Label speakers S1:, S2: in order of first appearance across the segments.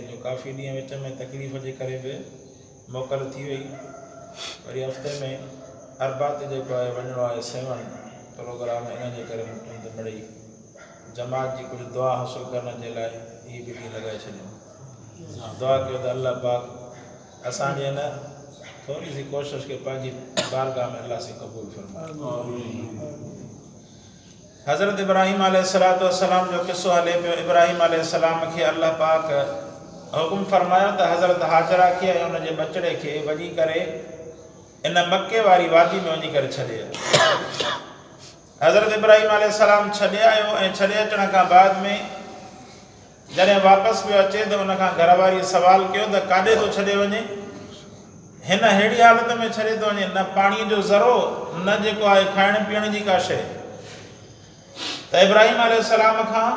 S1: जो काफ़ी ॾींहं विच में तकलीफ़ जे करे बि मोकल थी वई। वरी हफ़्ते में अरबात जेको आहे वञिणो आहे 7 प्रोग्राम, इन जे करे मुंड मिड़ई जमात जी कुझु दुआ हासिल करण जे लाइ ही बि ॾींहुं लॻाए छॾियो। दुआ कयो त अल्लाह पाक असांजे न थोरी सी कोशिश खे पंहिंजी बारगाह में अल्लाह से क़बूल फरमाए। हज़रत इब्राहिम अलैहिस्सलाम जो किस्सो हले पियो। इब्राहिम अलैहिस्सलाम खे अल्लाह पाक हुकुम फरमायो त हज़रत हाजरा खे ऐं हुनजे बचड़े खे वञी करे इन मके वारी वादी में वञी करे छॾे आयो। हज़रत इब्राहिम अलैहिस्सलाम छॾे आयो ऐं छॾे अचण खां बाद में जॾहिं वापसि पियो अचे त उनखां घरवारी सवाल कयो त काॾे थो छॾे वञे। हिन अहिड़ी हालत में छॾे थो वञे, न पाणीअ जो ज़रो, न जेको आहे खाइण पीअण जी का शइ। त इब्राहिम अलैहिस्सलाम खां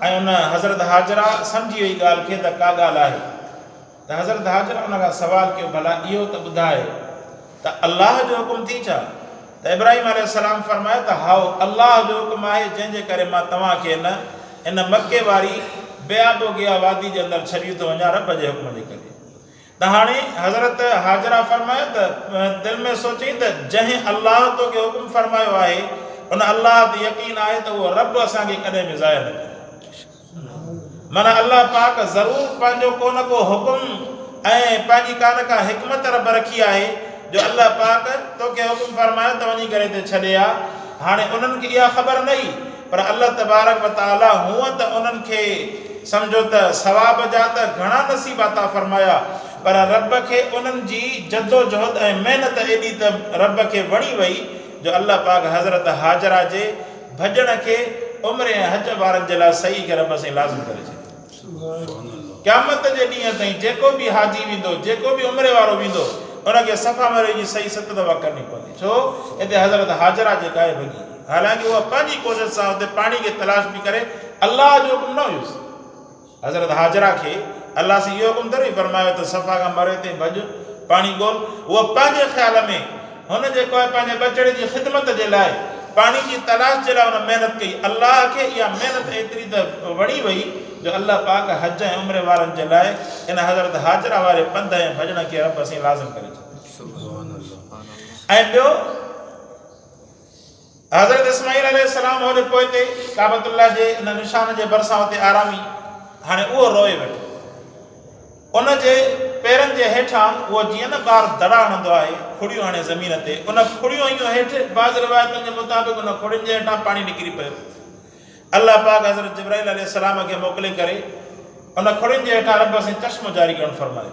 S1: ऐं उन हज़रत हाजरा सम्झी वई ॻाल्हि खे त का ॻाल्हि आहे। त हज़रत हाजरा उन खां सवाल कयो भला इहो त ॿुधाए त अल्लाह जो हुकुम थी छा? त इब्राहिम अलैहिस्सलाम फरमायो त हाओ अल्लाह जो हुकुम आहे जंहिंजे करे मां तव्हांखे इन मके वारी बेआबोगिया वादी जे अंदरि छॾी थो वञा, रब जे हुकुम जे करे। त हाणे हज़रत हाजरा फरमायो त दिलि में सोचई त जंहिं अल्लाह तोखे हुकुम फरमायो आहे उन अल्लाह ते यकीन आहे त उहो रब असांखे कॾहिं बि ज़ाहिर न करे। माना अल्लाह पाक ज़रूरु पंहिंजो को न को हुकुम ऐं पंहिंजी का न का हिकमत रब रखी आहे जो अल्लाह पाक तोखे हुकुम फरमायो त वञी करे हिते छॾे आ। हाणे उन्हनि खे इहा ख़बर न हुई, पर अल्लाह तबारक व तआला हूअं त उन्हनि खे सम्झो त सवाब जा त घणा नसीब अता फरमाया, पर रब खे उन्हनि जी जद्दोजहद ऐं महिनत एॾी त रब खे वणी वई जो अल्लाह पाक हज़रत हाजरा जे भॼण खे उम्र ऐं हज वारनि जे लाइ सही खे रब सां लाज़िम करे छॾियो। क़यामत जे ॾींहं ताईं जेको बि हाजी वेंदो, जेको बि उम्र वारो वेंदो, उनखे सफ़ा मरे जी सही 7 दफ़ा करणी पवंदी। छो हिते हज़रत हाजरा जेका आहे भॼी, हालांकि उहा पंहिंजी कोशिश सां हुते पाणी खे तलाश बि करे, अल्लाह जो हुकुम न हुयुसि। हज़रत हाजरा खे अल्लाह से इहो हुकुम थोरी फरमायो त सफ़ा खां मरे ते भॼ पाणी ॻोल्ह। उहा पंहिंजे ख़्याल में हुन जेको आहे पंहिंजे बचड़े जी ख़िदमत जे लाइ पाणी जी तलाश जे लाइ हुन महिनत कई। अल्लाह खे इहा महिनत एतिरी त वणी वई जो अल्लाह पाक हज ऐं उम्र वारनि जे लाइ इन हज़रत हाजरा वारे पंध ऐं भॼण खे रब सां लाज़िम करे छॾियो। ऐं ॿियो हज़रत इस्माईल अलैहिस्सलाम होॾे पोइते काबतुल्लाह जे इन निशान जे भरिसां हुते आरामी। हाणे उहो रोए वेठो, उन जे पेरनि जे हेठां उहो जीअं न ॿार दड़ा हणंदो आहे, खुड़ियूं हणे ज़मीन ते, उन खुड़ियूं हयूं हेठि, बाज़ रिवायतुनि जे मुताबिक़ उन खुड़ियुनि जे हेठां पाणी निकिरी पियो। अल्लाह पाक हज़रत जिब्राईल अलैहिस्सलाम खे मोकिले करे उन खुड़ियुनि जे हेठां रब सां चश्मो जारी करणु फरमायो।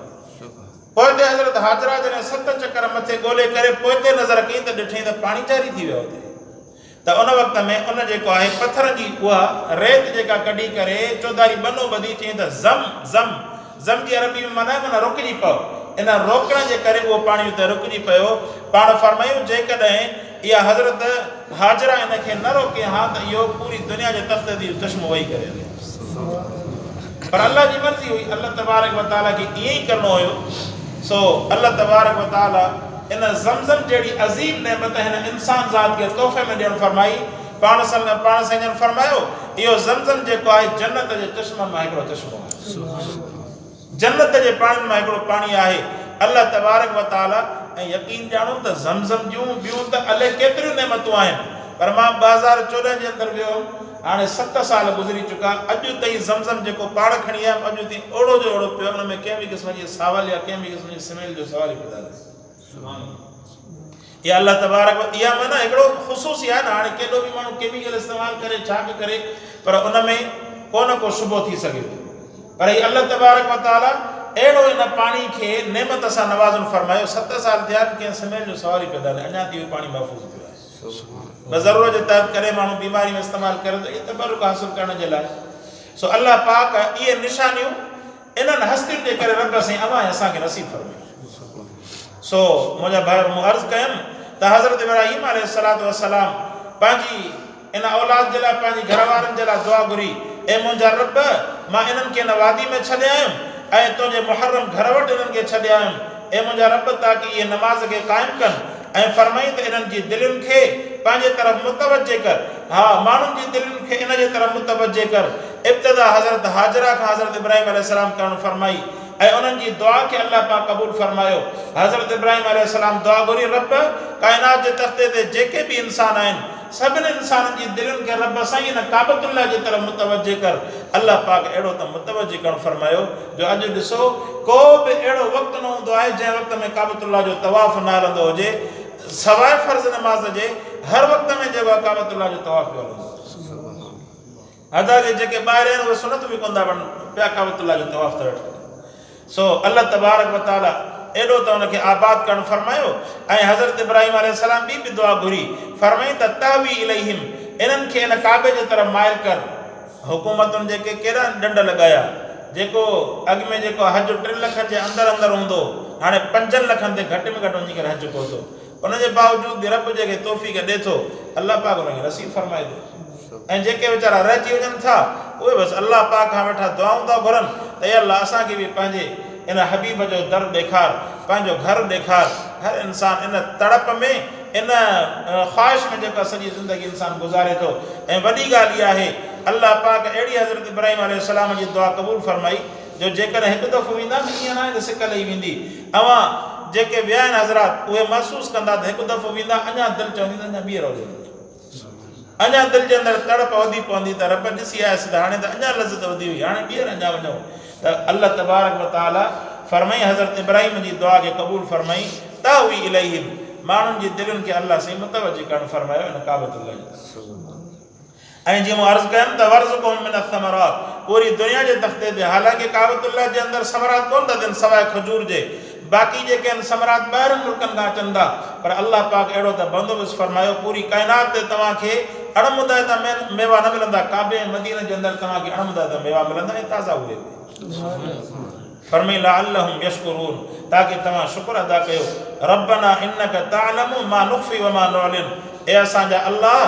S1: पोइते हज़रत हाजरा जॾहिं 7 चकर मथे ॻोल्हे करे पोइते नज़र कई त ॾिठई त पाणी जारी थी वियो हुते। त उन वक़्त में उन जेको आहे पथर जी उहा रेत जेका कढी करे चौधारी बनो ॿधी, चई त ज़म ज़म ज़म जी अरबी में माना माना रुकिजी पओ। इन रोकण जे करे उहो पाणी उते रुकिजी पियो। पाण फरमायूं जेकॾहिं इहा हज़रत हाजरा इन खे न रोके हा त इहो पूरी दुनिया जे तख़्त ते चश्मो वेही करे हले। पर अल्लाह जी मर्ज़ी हुई, अल्लाह तबारक व तआला खे ईअं ई करिणो हुयो। सो अल्लाह तबारक व तआला इन ज़मज़म जहिड़ी अज़ीम नेमत हिन इंसान ज़ात खे तोहफ़े में ॾियणु फरमाई। पाण सां फरमायो इहो ज़मज़म जेको आहे जन्नत जे चश्मनि मां हिकिड़ो चश्मो आहे, जन्नत जे पाणिनि मां हिकिड़ो पाणी आहे। अल्लाह तबारक व तआला ऐं यकीन ॼाणो त ज़मज़म जूं ॿियूं त अलाए केतिरियूं नेमतूं आहिनि, पर मां 2014 जे अंदरि वियो हुउमि, हाणे 7 साल गुज़री चुका, अॼु ताईं ज़मज़म जेको पाण खणी आयुमि अॼु ताईं ओड़ो जो ओड़ो पियो, हुन में कंहिं बि क़िस्म जी सावल या कंहिं बि क़िस्म जी स्मेल जो सवाल ई पैदा न थिए। इहा अल्लाह तबारक इहा माना हिकिड़ो ख़ुसूसी आहे न। हाणे केॾो बि माण्हू केमिकल इस्तेमालु करे छा बि करे, पर उन में को न को शुबो थी सघे थो। पर हीअ अल्लाह तबारक व तआला अहिड़ो इन पाणी खे नेमत सां नवाज़ुन फरमायो। 7 साल थिया कंहिं स्मेल जो सवाल ई पैदा न, अञा ताईं पाणी महफ़ूज़ पियो आहे। बस ज़रूरत जे तहत करे माण्हू बीमारी में इस्तेमालु करे थो, इहे तबरुक हासिल करण जे लाइ। सो अल्लाह पाक इहे निशानियूं इन्हनि हस्तियुनि जे करे रब साईं अवां असांखे नसीब फरमायो। सो मुंहिंजा भाउर मूं अर्ज़ु कयमि त हज़रत इब्राहिम अलैहिस्सलाम पंहिंजी इन औलाद जे लाइ, पंहिंजी घर वारनि जे लाइ दुआ घुरी, ए मुंहिंजा रब मां इन्हनि खे इन वादी में छॾे आयुमि ऐं तुंहिंजे मुहर्रम घर वटि इन्हनि खे छॾे आयुमि। ए मुंहिंजा रब ताकी इहे नमाज़ खे क़ाइमु कनि ऐं फरमाई त इन्हनि जी दिलुनि खे पंहिंजे तरफ़ मुतवजे कर। हा, माण्हुनि जी दिलुनि खे इन जे तरफ़ मुतवजे कर इब्तिदा हज़रत हाजरा का हज़रत इब्राहिम अलैहिस्सलाम करण फरमाई ऐं उन्हनि जी दुआ खे अल्लाह पाक क़बूल फरमायो। हज़रत इब्राहिम अलैहिस्सलाम दुआ घुरी, रब काइनात जे तख़्ते ते जेके बि इंसान आहिनि सभिनी इंसाननि जी दिलनि खे रब साईं इन काबतुल्लाह जे तरफ़ मुतवज्जे कर। अल्लाह पाक अहिड़ो त मुतवज्जे करणु फरमायो जो अॼु ॾिसो को बि अहिड़ो वक़्तु न हूंदो आहे जंहिं वक़्त में काबतुल्लाह जो तवाफ़ न हलंदो हुजे, सवाइ फ़र्ज़ नमाज़ जे हर वक़्त में जेको आहे काबतुल्लाह जो तवाफ़ पियो हलंदो। अदा के जेके ॿाहिरि आहिनि उहे सुनत बि कोन था वञनि पिया काबतुल्लाह जो तवाफ़ था वठनि। सो अल्लाह तबारक व तआला एॾो त उनखे आबाद करणु फरमायो ऐं हज़रत इब्राहिम अलैहिस्सलाम बि दुआ घुरी, फरमाई त तहवी इलैहिम, इन्हनि खे इन काबे जे तरफ़ माइल कर। हुकूमतुनि जेके केॾा डंड लॻाया, जेको अॻु में जेको हज 3 लख जे अंदरि हूंदो, हाणे 5 लखनि ते घटि में घटि वञी करे हज पहुतो। उनजे बावजूद बि रब जेके तौफ़ीक़ ॾिए थो, अल्लाह पाक उनखे नसीब फरमाए थो। ऐं जेके वीचारा रहिजी वञनि था उहे बसि अल्लाह पाक खां वेठा दुआऊं था घुरनि त या अल्लाह असांखे बि पंहिंजे इन हबीब जो दर ॾेखार, पंहिंजो घर ॾेखार। हर इंसान इन तड़प में, इन ख़्वाहिश में जेका सॼी ज़िंदगी इंसान गुज़ारे थो। ऐं वॾी ॻाल्हि इहा आहे अल्लाह पाक अहिड़ी हज़रत इब्राहिम अलैहिस्सलाम जी दुआ क़बूल फरमाई जो जेकॾहिं हिकु दफ़ो वेंदा न, ईअं न आहे त सिक लही वेंदी। अवां जेके विया आहिनि हज़रात उहे महसूसु कंदा त हिकु दफ़ो वेंदा अञा दिलि चवंदी त अञा ॿीहर हुजे, अञा दिलि जे अंदरि तड़प वधी पवंदी त रब ॾिसी आयसि त हाणे त अञा लज़त वधी हुई, हाणे ॿीहर अञा वञूं। त अल्लाह तबारक व तआला फरमाई हज़रत इब्राहिम जी दुआ खे क़बूल फरमाई, तहवी इलैहिम, माण्हुनि जी दिलनि खे अल्लाह साईं मुतवज्जे करणु फरमायो इन काबतुल्लाह जी। ऐं जीअं मूं अर्ज़ु कयमि त वर्ज़ुक़हुम मिन अथ-थमरात, पूरी दुनिया जे तख़्ते ते हालांकि काबतुल्लाह जे अंदरि समरात कोन था थियनि सवाइ खजूर जे, बाक़ी जेके आहिनि समरात ॿाहिरनि मुल्कनि खां अचनि था, पर अल्लाह पाक अहिड़ो त बंदोबस्तु फरमायो पूरी काइनात ते तव्हांखे अणमुदाइता मेवा न मिलंदा। काबे ऐं मदीने जे अंदरि तव्हांखे अणमुदाइता मेवा मिलंदा ऐं ताज़ा उहे फरमाई लअल्लहुम यशकुरून, ताकि तव्हां शुक्र अदा कयो। रब्बना इन्नका तअलमु मा नुख़्फ़ी व मा नुअलिन, ए असांजा अल्लाह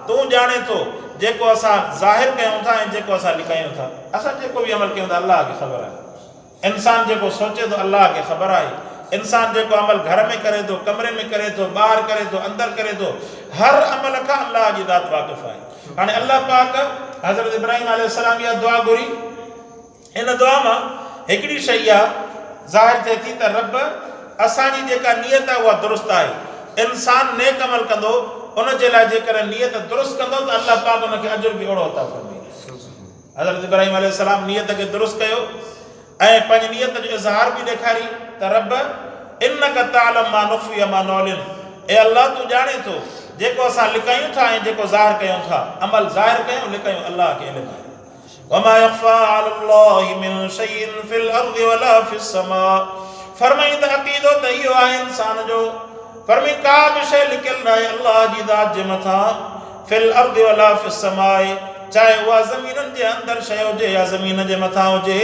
S1: तूं ॼाणे थो जेको असां ज़ाहिर कयूं था ऐं जेको असां लिकायूं था। असां जेको बि अमल कयूं था अल्लाह खे ख़बर आहे। इंसान जेको सोचे थो अल्लाह खे ख़बर आहे। इंसान जेको अमल घर में करे थो, कमरे में करे थो, ॿाहिरि करे थो, अंदरि करे थो, हर अमल खां अल्लाह जी ज़ात वाक़िफ़ आहे। हाणे अल्लाह पाक हज़रत इब्राहिम अलैहिस्सलाम इहा दुआ घुरी, इन दुआ मां हिकिड़ी शइ आहे ज़ाहिर थिए थी त रब असांजी जेका नियत आहे उहा दुरुस्त आहे। इंसान नेक अमल कंदो, उनजे लाइ जेकर नियत दुरुस्त कंदो त अल्लाह पाक उनखे अजुर बि ओड़ो अता फरमाईंदो। हज़रत इब्राहिम अलैहिस्सलाम नियत खे दुरुस्त कयो ऐं पंहिंजी नियत जो इज़हार बि ॾेखारी त रब इन्नका तअलमु मा नुख़्फ़ी व मा नुअलिन, ए अल्लाह तूं ॼाणे थो जेको असां लिकायूं था ऐं जेको ज़ाहिर कयूं था, अमल ज़ाहिर कयूं लिकायूं, अल्लाह खे इल्मु आहे। वमा यख़्फ़ा अलल्लाहि मिन शैइन फिल अर्दि वला फिस समा, फरमाई त अक़ीदो त इहो आहे इंसान जो, फरमाई का बि शइ लिकियल न आहे अल्लाह जी ज़ात जे मथां, फिल अर्दि वला फिस समाए, चाहे उहा ज़मीननि जे अंदरि शइ हुजे या ज़मीन जे मथां हुजे,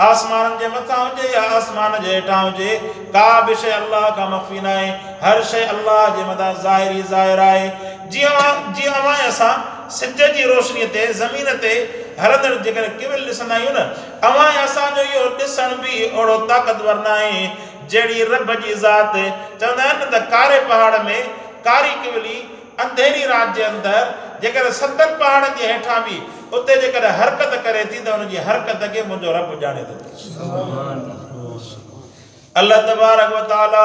S1: आसमाननि जे मथां हुजे या आसमान जे हेठां हुजे, का बि शइ अल्लाह खां मख़फ़ी न आहे। हर शइ अल्लाह जे मथां ज़ाहिर ज़ाहिर आहे। जीअं असां सिज जी रोशनीअ ते ज़मीन ते हलंदड़ जेकर केवल ॾिसंदा आहियूं न, अवां असांजो इहो ॾिसण बि ओड़ो ताक़तवर न आहे जहिड़ी रब जी ज़ात। चवंदा आहिनि त कारे पहाड़ में कारी किवली अंधेरी राति जे अंदरि जेकर 7 पहाड़नि जे हेठां बि उते जेकर हरकत करे थी त हुनजी हरकत खे मुंहिंजो रब ॼाणे थो। अल्लाह तबारक व तआला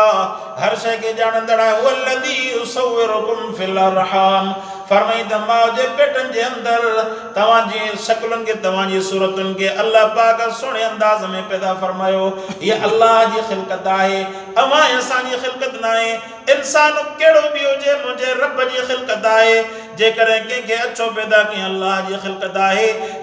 S1: हर शइ खे ॼाणंदड़ आहे। हुवल्लज़ी युसव्विरुकुम फिल अरहाम, फरमाई त माउ जे पेटनि जे अंदरि तव्हांजी शक्लुनि खे, तव्हांजी सूरतुनि खे अल्लाह पाक सुहिणे अंदाज़ में पैदा फरमायो। हीअ अल्लाह जी ख़िलक़त आहे, अवां असांजी ख़िलक़त न आहे। इंसान कहिड़ो बि हुजे मुंहिंजे रब जी ख़िलक़त आहे। जेकॾहिं कंहिंखे अछो पैदा कयईं अल्लाह जी ख़िलक़त आहे,